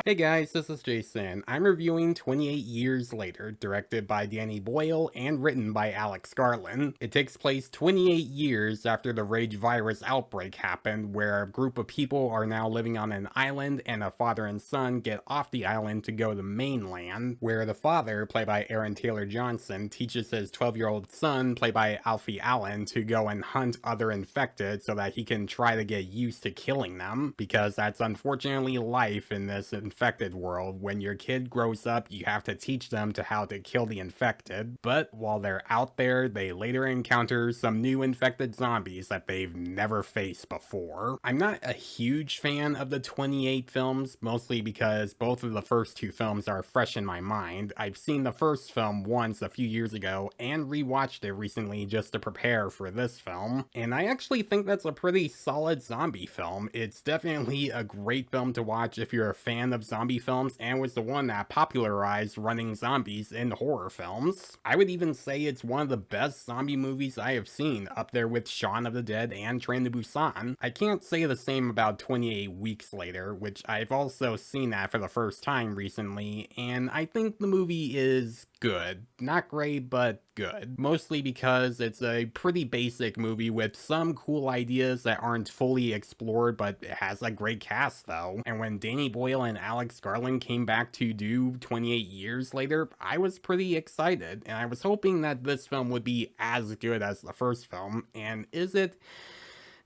Hey guys, this is Jason. I'm reviewing 28 Years Later, directed by Danny Boyle and written by Alex Garland. It takes place 28 years after the rage virus outbreak happened, where a group of people are now living on an island and a father and son get off the island to go to mainland, where the father, played by Aaron Taylor Johnson, teaches his 12-year-old son, played by Alfie Allen, to go and hunt other infected so that he can try to get used to killing them, because that's unfortunately life in this infected world. When your kid grows up, you have to teach them to how to kill the infected. But while they're out there, they later encounter some new infected zombies that they've never faced before. I'm not a huge fan of the 28 films, mostly because both of the first two films are fresh in my mind. I've seen the first film once a few years ago and rewatched it recently just to prepare for this film, and I actually think that's a pretty solid zombie film. It's definitely a great film to watch if you're a fan of zombie films, and was the one that popularized running zombies in horror films. I would even say it's one of the best zombie movies I have seen, up there with Shaun of the Dead and Train to Busan. I can't say the same about 28 Weeks Later, which I've also seen that for the first time recently, and I think the movie is good. Not great, but good. Mostly because it's a pretty basic movie with some cool ideas that aren't fully explored, but it has a great cast though. And when Danny Boyle and Alex Garland came back to do 28 Years Later, I was pretty excited, and I was hoping that this film would be as good as the first film. And is it?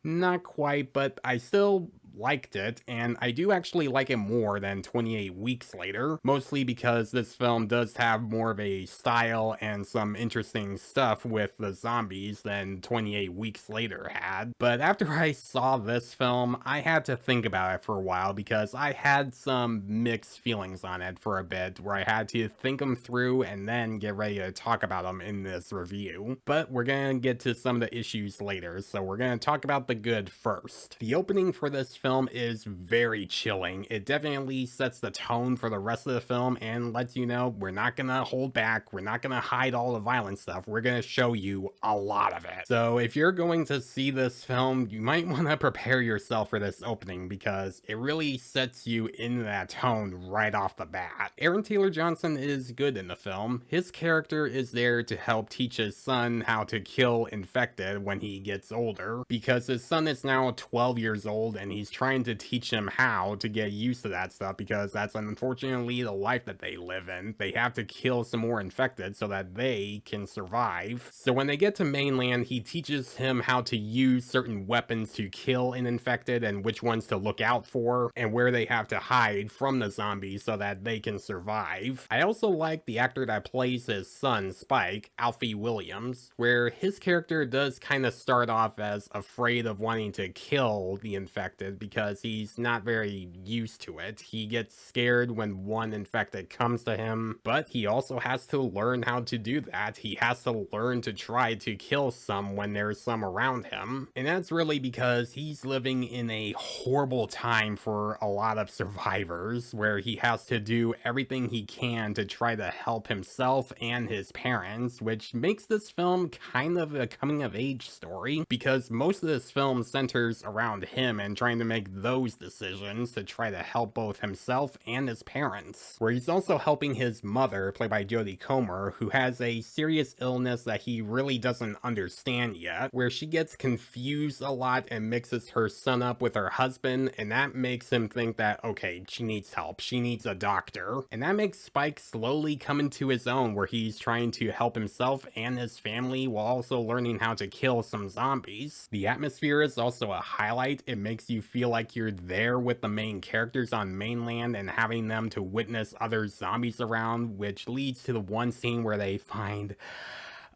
Not quite, but I still liked it, and I do actually like it more than 28 Weeks Later, mostly because this film does have more of a style and some interesting stuff with the zombies than 28 Weeks Later had. But after I saw this film, I had to think about it for a while because I had some mixed feelings on it for a bit, where I had to think them through and then get ready to talk about them in this review. But we're gonna get to some of the issues later, so we're gonna talk about the good first. The opening for this film is very chilling. It definitely sets the tone for the rest of the film and lets you know we're not gonna hold back, we're not gonna hide all the violent stuff, we're gonna show you a lot of it. So if you're going to see this film, you might want to prepare yourself for this opening because it really sets you in that tone right off the bat. Aaron Taylor Johnson is good in the film. His character is there to help teach his son how to kill infected when he gets older, because his son is now 12 years old and he's trying to teach him how to get used to that stuff, because that's unfortunately the life that they live in. They have to kill some more infected so that they can survive. So when they get to mainland, he teaches him how to use certain weapons to kill an infected and which ones to look out for and where they have to hide from the zombies so that they can survive. I also like the actor that plays his son, Spike, Alfie Williams, where his character does kind of start off as afraid of wanting to kill the infected because he's not very used to it. He gets scared when one infected comes to him, but he also has to learn how to do that. He has to learn to try to kill some when there's some around him. And that's really because he's living in a horrible time for a lot of survivors, where he has to do everything he can to try to help himself and his parents, which makes this film kind of a coming of age story, because most of this film centers around him and trying to make those decisions to try to help both himself and his parents, where he's also helping his mother, played by Jodie, who has a serious illness that he really doesn't understand yet, where she gets confused a lot and mixes her son up with her husband, and that makes him think that, okay, she needs help, she needs a doctor. And that makes Spike slowly come into his own, where he's trying to help himself and his family while also learning how to kill some zombies. The atmosphere is also a highlight. It makes you feel like you're there with the main characters on mainland and having them to witness other zombies around, which leads to the one scene where they find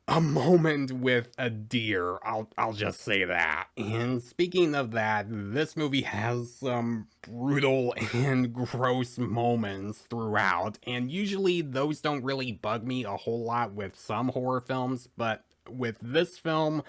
a moment with a deer. I'll just say that. And speaking of that, this movie has some brutal and gross moments throughout, and usually those don't really bug me a whole lot with some horror films, but with this film,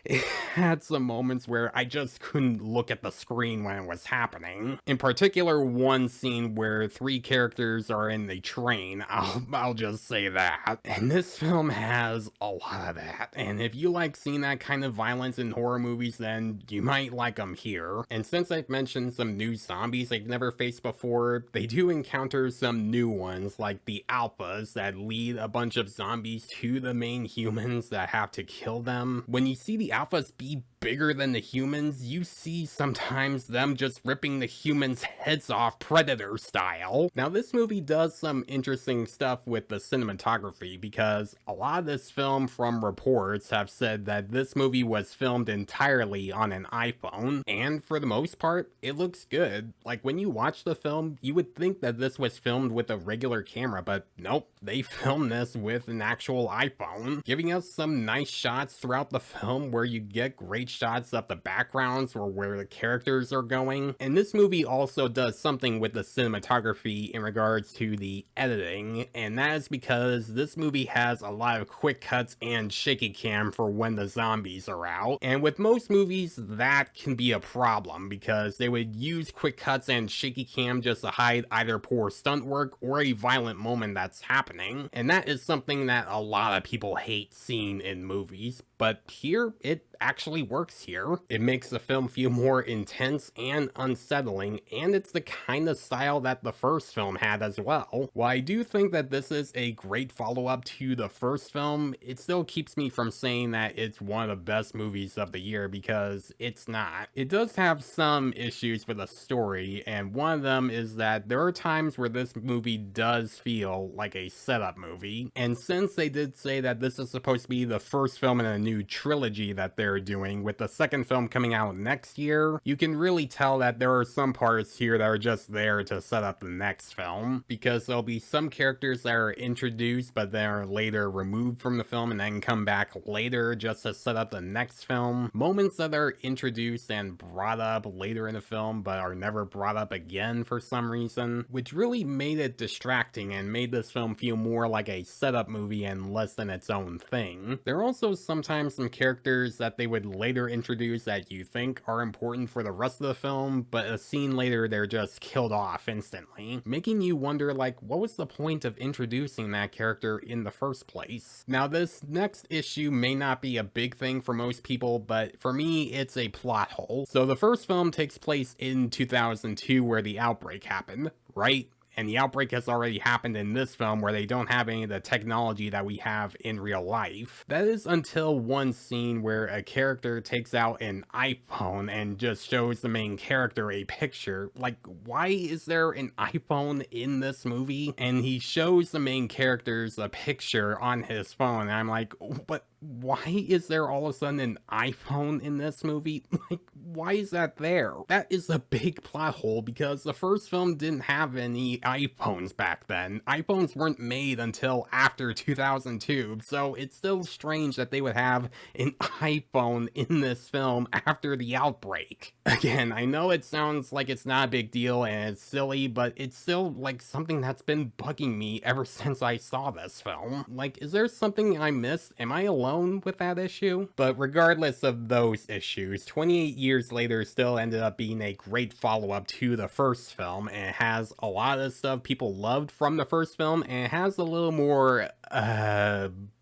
It had some moments where I just couldn't look at the screen when it was happening. In particular, one scene where three characters are in the train, I'll just say that. And this film has a lot of that. And if you like seeing that kind of violence in horror movies, then you might like them here. And since I've mentioned some new zombies they've never faced before, they do encounter some new ones, like the alphas that lead a bunch of zombies to the main humans that have to kill them. When you see the alphas be bigger than the humans, you see sometimes them just ripping the humans' heads off Predator style. Now, this movie does some interesting stuff with the cinematography, because a lot of this film, from reports, have said that this movie was filmed entirely on an iPhone, and for the most part, it looks good. Like, when you watch the film, you would think that this was filmed with a regular camera, but nope, they filmed this with an actual iPhone, giving us some nice shots throughout the film where you get great shots of the backgrounds or where the characters are going. And this movie also does something with the cinematography in regards to the editing, and that is because this movie has a lot of quick cuts and shaky cam for when the zombies are out. And with most movies, that can be a problem because they would use quick cuts and shaky cam just to hide either poor stunt work or a violent moment that's happening. And that is something that a lot of people hate seeing in movies, but here it actually works here. It makes the film feel more intense and unsettling, and it's the kind of style that the first film had as well. While I do think that this is a great follow-up to the first film, it still keeps me from saying that it's one of the best movies of the year, because it's not. It does have some issues with the story, and one of them is that there are times where this movie does feel like a setup movie, and since they did say that this is supposed to be the first film in a new trilogy that they're doing, with the second film coming out next year, you can really tell that there are some parts here that are just there to set up the next film, because there'll be some characters that are introduced but then are later removed from the film and then come back later just to set up the next film. Moments that are introduced and brought up later in the film but are never brought up again for some reason, which really made it distracting and made this film feel more like a setup movie and less than its own thing. There are also sometimes some characters that they would later introduce that you think are important for the rest of the film, but a scene later they're just killed off instantly, making you wonder, like, what was the point of introducing that character in the first place? Now, this next issue may not be a big thing for most people, but for me, it's a plot hole. So the first film takes place in 2002, where the outbreak happened, right? And the outbreak has already happened in this film, where they don't have any of the technology that we have in real life. That is until one scene where a character takes out an iPhone and just shows the main character a picture. Like, why is there an iPhone in this movie? And he shows the main characters a picture on his phone, and I'm like, but why is there all of a sudden an iPhone in this movie? Like, why is that there? That is a big plot hole, because the first film didn't have any iPhones back then. iPhones weren't made until after 2002, so it's still strange that they would have an iPhone in this film after the outbreak. Again, I know it sounds like it's not a big deal and it's silly, but it's still like something that's been bugging me ever since I saw this film. Like, is there something I missed? Am I alone with that issue? But regardless of those issues, 28 years later still ended up being a great follow-up to the first film, and it has a lot of stuff people loved from the first film, and it has a little more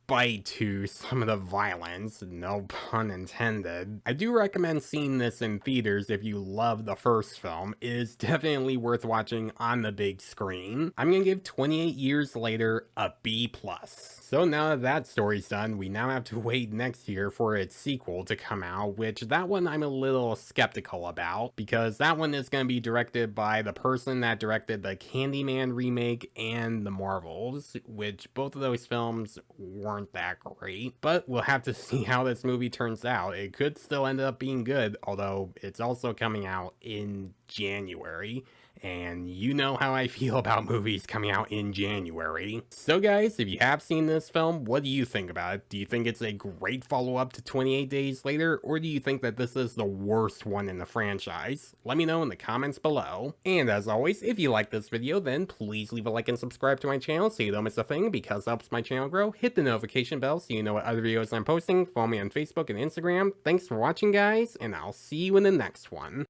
bite to some of the violence, no pun intended. I do recommend seeing this in theaters if you love the first film. It is definitely worth watching on the big screen. I'm gonna give 28 Years Later a B+. So now that story's done, we now have to wait next year for its sequel to come out, which that one I'm a little skeptical about, because that one is going to be directed by the person that directed the Candyman remake and The Marvels, which both of those films weren't that great. But we'll have to see how this movie turns out. It could still end up being good, although it's also coming out in January. And you know how I feel about movies coming out in January. So guys, if you have seen this film, what do you think about it? Do you think it's a great follow-up to 28 Days Later, or do you think that this is the worst one in the franchise? Let me know in the comments below. And as always, if you like this video, then please leave a like and subscribe to my channel so you don't miss a thing, because it helps my channel grow. Hit the notification bell so you know what other videos I'm posting. Follow me on Facebook and Instagram. Thanks for watching, guys, and I'll see you in the next one.